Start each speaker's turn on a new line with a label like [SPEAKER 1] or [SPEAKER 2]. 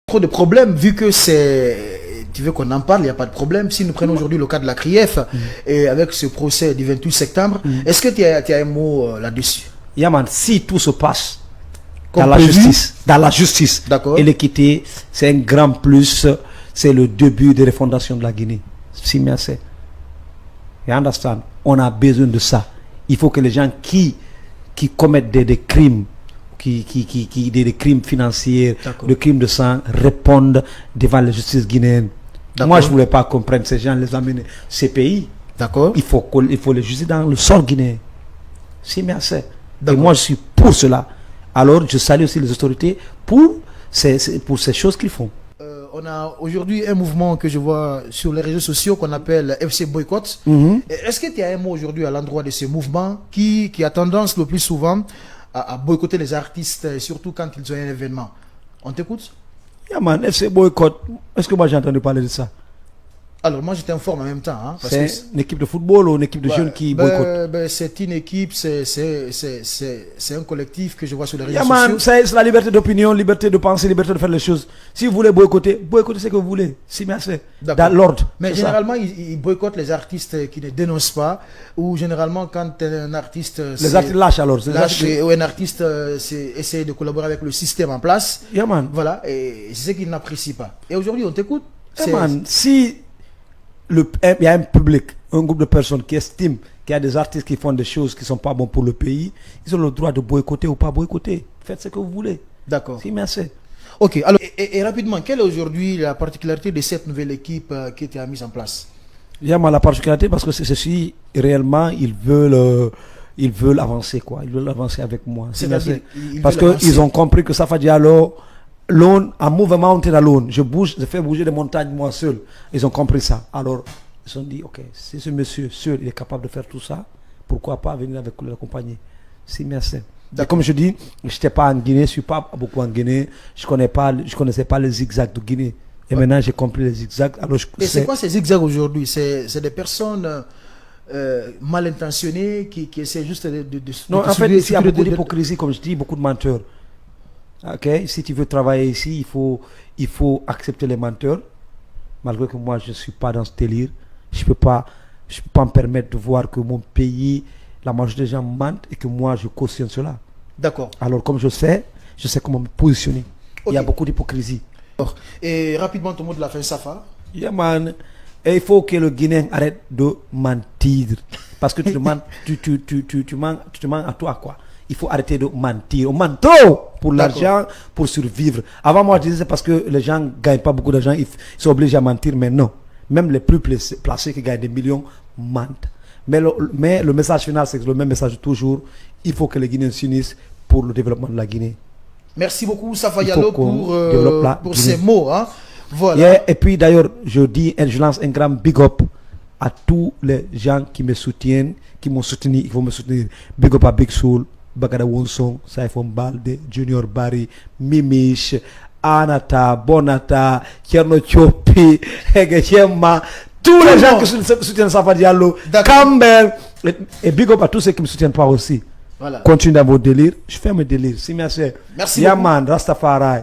[SPEAKER 1] Trop de problèmes, vu que c'est... Tu veux qu'on en parle, il n'y a pas de problème. Si nous prenons aujourd'hui le cas de la CRIEF, et avec ce procès du 28 septembre, est-ce que tu as un mot là-dessus?
[SPEAKER 2] Yaman, si tout se passe
[SPEAKER 1] Comme
[SPEAKER 2] dans
[SPEAKER 1] prévu,
[SPEAKER 2] la justice
[SPEAKER 1] d'accord,
[SPEAKER 2] et l'équité, c'est un grand plus, c'est le début de refondation de la Guinée. Si merci. You understand? On a besoin de ça. Il faut que les gens qui commettent des crimes, des crimes financiers, des crimes de sang, répondent devant la justice guinéenne. Moi, je ne voulais pas comprendre ces gens, les amener ces pays.
[SPEAKER 1] d'accord,
[SPEAKER 2] Il faut les juger dans le sol guinéen. Si merci. Et moi, je suis pour cela. Alors, je salue aussi les autorités pour ces choses qu'ils font.
[SPEAKER 1] on a aujourd'hui un mouvement que je vois sur les réseaux sociaux qu'on appelle FC Boycott. Est-ce que tu as un mot aujourd'hui à l'endroit de ce mouvement qui a tendance le plus souvent à boycotter les artistes, surtout quand ils ont un événement? On t'écoute?
[SPEAKER 2] Yeah, man, FC Boycott, est-ce que moi j'ai entendu parler de ça?
[SPEAKER 1] Alors moi je t'informe en même temps. Hein,
[SPEAKER 2] c'est une équipe de football ou une équipe de jeunes qui boycottent?
[SPEAKER 1] C'est une équipe, c'est un collectif que je vois sur les réseaux
[SPEAKER 2] sociaux. C'est la liberté d'opinion, liberté de penser, liberté de faire les choses. Si vous voulez boycotter ce que vous voulez. Si merci. Dans l'ordre.
[SPEAKER 1] Mais généralement, ils boycottent les artistes qui ne dénoncent pas. Ou généralement, quand un artiste...
[SPEAKER 2] Les artistes lâchent alors.
[SPEAKER 1] Ou un artiste essaie de collaborer avec le système en place.
[SPEAKER 2] Yeah, man.
[SPEAKER 1] Voilà, et c'est ce qu'ils n'apprécient pas. Et aujourd'hui, on t'écoute.
[SPEAKER 2] Yeah, man. Si... il y a un public, un groupe de personnes qui estiment qu'il y a des artistes qui font des choses qui ne sont pas bonnes pour le pays, ils ont le droit de boycotter ou pas boycotter. Faites ce que vous voulez.
[SPEAKER 1] D'accord.
[SPEAKER 2] Si, merci.
[SPEAKER 1] Ok, alors, et rapidement, quelle est aujourd'hui la particularité de cette nouvelle équipe qui était mise en place?
[SPEAKER 2] Il y a la particularité parce que ceci, réellement, ils veulent avancer, quoi. Ils veulent avancer avec moi. Parce qu'ils ont compris que Safa Diallo, alone, I move a mountain alone. Je fais bouger des montagnes moi seul. Ils ont compris ça. Alors, ils se sont dit, ok, si ce monsieur seul il est capable de faire tout ça, pourquoi pas venir avec l'accompagner? Si, merci. Comme je dis, je n'étais pas en Guinée, je ne suis pas beaucoup en Guinée. Je ne connaissais pas les zigzags de Guinée. Et maintenant, j'ai compris les zigzags. Alors,
[SPEAKER 1] et c'est quoi ces zigzags aujourd'hui? C'est des personnes mal intentionnées qui essaient juste de
[SPEAKER 2] non, en fait, il y a beaucoup d'hypocrisie, comme je dis, beaucoup de menteurs. Ok, si tu veux travailler ici, il faut accepter les menteurs. Malgré que moi, je ne suis pas dans ce délire. Je peux pas me permettre de voir que mon pays, la majorité des gens mentent et que moi, je cautionne cela.
[SPEAKER 1] D'accord.
[SPEAKER 2] Alors, comme je sais comment me positionner. Okay. Il y a beaucoup d'hypocrisie.
[SPEAKER 1] Et rapidement, ton mot de la fin, Safa.
[SPEAKER 2] Yeah, man. Et il faut que le Guinéen arrête de mentir. Parce que tu te mens à toi, quoi. Il faut arrêter de mentir. On ment trop pour l'argent, pour survivre. Avant, moi, je disais parce que les gens ne gagnent pas beaucoup d'argent, ils sont obligés à mentir. Mais non. Même les plus placés qui gagnent des millions mentent. Mais le message final, c'est le même message toujours. Il faut que les Guinéens s'unissent pour le développement de la Guinée.
[SPEAKER 1] Merci beaucoup, Safa Diallo, pour ces mots. Hein. Voilà.
[SPEAKER 2] Yeah, et puis, d'ailleurs, je lance un grand big up à tous les gens qui me soutiennent, qui m'ont soutenu. Il faut me soutenir. Big up à Big Soul, Bagada Wonsong, Saifon Balde, Junior Barry, Mimish, Anata, Bonata, Kierno Chopi, Hegechema, tous les gens qui soutiennent Safa Diallo, Campbell, et big up à tous ceux qui ne me soutiennent pas aussi.
[SPEAKER 1] Voilà.
[SPEAKER 2] Continuez dans vos délires, je fais mes délires. Si merci.
[SPEAKER 1] Merci.
[SPEAKER 2] Yaman, Rastafari.